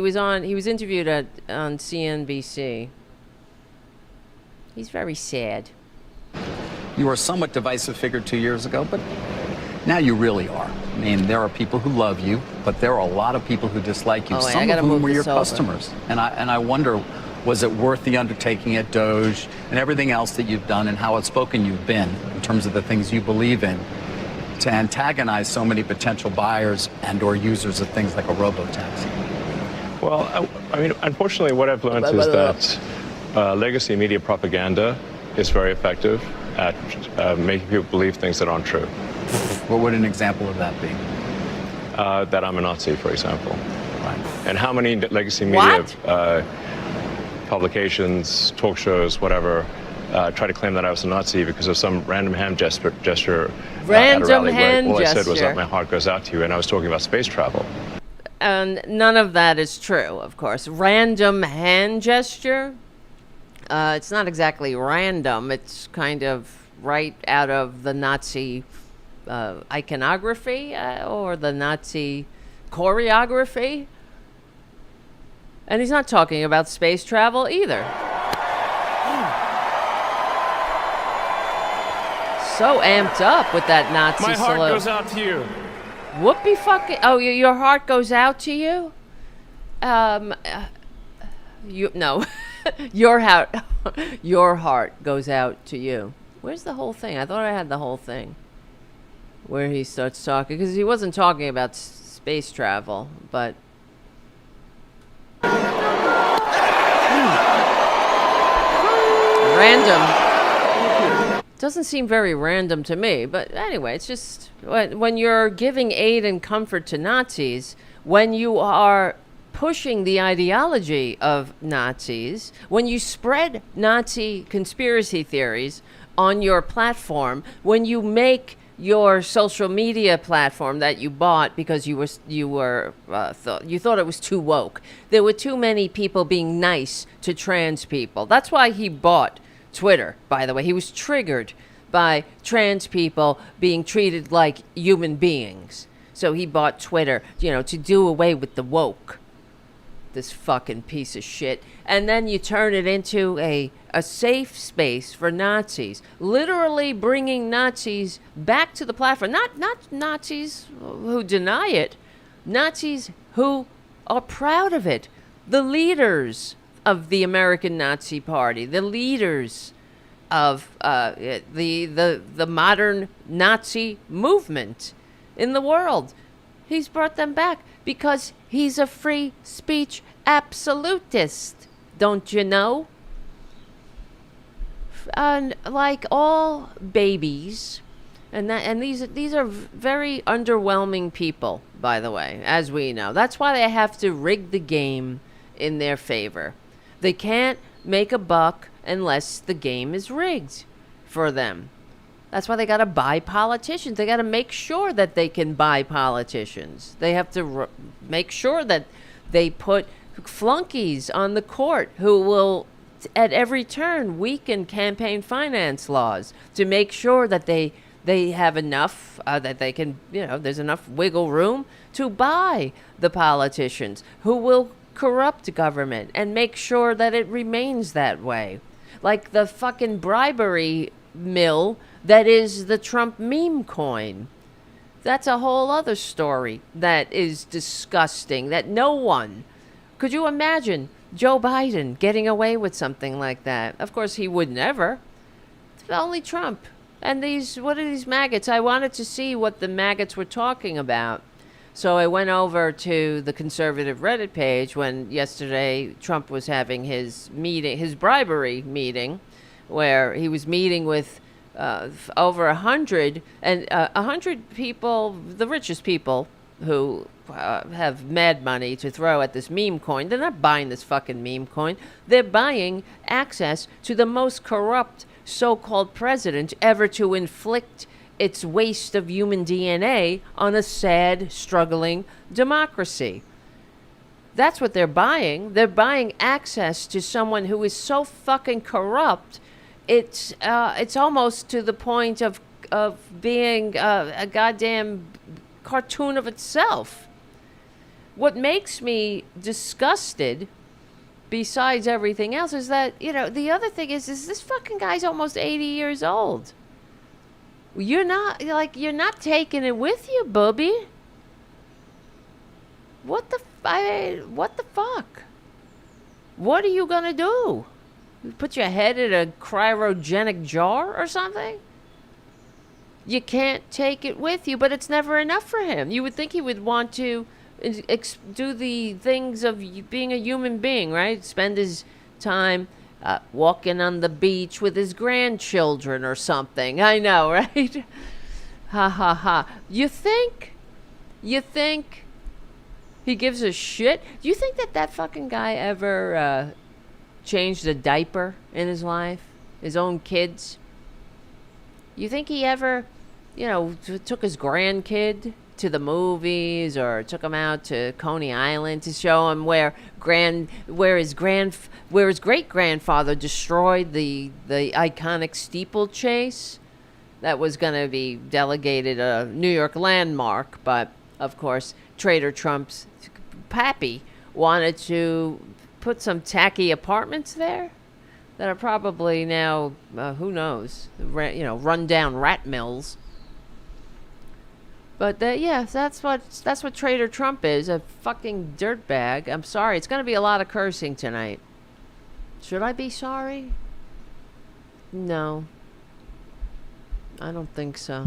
He was interviewed on CNBC. He's very sad. You were a somewhat divisive figure 2 years ago, but now you really are. I mean, there are people who love you, but there are a lot of people who dislike you. Some of whom were your customers. And I wonder, was it worth the undertaking at Doge and everything else that you've done and how outspoken you've been in terms of the things you believe in to antagonize so many potential buyers and or users of things like a robo-taxi? Well, I mean, unfortunately, what I've learned is that legacy media propaganda is very effective at making people believe things that aren't true. What would an example of that be? That I'm a Nazi, for example. Right. And how many legacy media publications, talk shows, whatever, try to claim that I was a Nazi because of some random hand gesture at a rally where all I said was that my heart goes out to you, and I was talking about space travel. And none of that is true, of course. Random hand gesture? It's not exactly random. It's kind of right out of the Nazi iconography or the Nazi choreography. And he's not talking about space travel either. So amped up with that Nazi salute. My heart goes out to you. Whoopee fucking... Oh, your heart goes out to you? No. Your heart goes out to you. Where's the whole thing? I thought I had the whole thing. Where he starts talking. Because he wasn't talking about space travel, but... Random. Doesn't seem very random to me, but anyway, it's just when you're giving aid and comfort to Nazis, when you are pushing the ideology of Nazis, when you spread Nazi conspiracy theories on your platform, when you make your social media platform that you bought because you thought it was too woke. There were too many people being nice to trans people. That's why he bought Twitter, by the way. He was triggered by trans people being treated like human beings. So he bought Twitter, to do away with the woke. This fucking piece of shit. And then you turn it into a safe space for Nazis. Literally bringing Nazis back to the platform. Not Nazis who deny it. Nazis who are proud of it. The leaders of the American Nazi Party. The leaders of the modern Nazi movement in the world. He's brought them back because he's a free speech absolutist. Don't you know? And like all babies, and these are very underwhelming people, by the way, as we know. That's why they have to rig the game in their favor. They can't make a buck unless the game is rigged for them. That's why they got to buy politicians. They got to make sure that they can buy politicians. They have to make sure that they put flunkies on the court who will, at every turn, weaken campaign finance laws to make sure that they have enough, that they can, there's enough wiggle room to buy the politicians who will corrupt government and make sure that it remains that way. Like the fucking bribery mill that is the Trump meme coin. That's a whole other story that is disgusting, that no one... Could you imagine Joe Biden getting away with something like that? Of course, he would never. Only Trump. And what are these maggots? I wanted to see what the maggots were talking about. So I went over to the conservative Reddit page when yesterday Trump was having his bribery meeting, where he was meeting with over 100 people, the richest people who have mad money to throw at this meme coin. They're not buying this fucking meme coin. They're buying access to the most corrupt so-called president ever to inflict its waste of human DNA on a sad, struggling democracy. That's what they're buying. They're buying access to someone who is so fucking corrupt. It's almost to the point of being a goddamn cartoon of itself. what makes me disgusted, besides everything else, is that, the other thing is this fucking guy's almost 80 years old. You're not taking it with you, booby. What the fuck? What are you gonna do? Put your head in a cryogenic jar or something? You can't take it with you, but it's never enough for him. You would think he would want to do the things of being a human being, right? Spend his time walking on the beach with his grandchildren or something. I know, right? Ha ha ha. You think he gives a shit? Do you think that fucking guy ever changed a diaper in his life? His own kids? You think he ever, took his grandkid to the movies or took him out to Coney Island to show him where his great-grandfather destroyed the iconic steeplechase that was going to be delegated a New York landmark, but of course Trader Trump's pappy wanted to put some tacky apartments there that are probably now, who knows, run down rat mills. But that's what Trader Trump is, a fucking dirtbag. I'm sorry, it's going to be a lot of cursing tonight. Should I be sorry? No, I don't think so.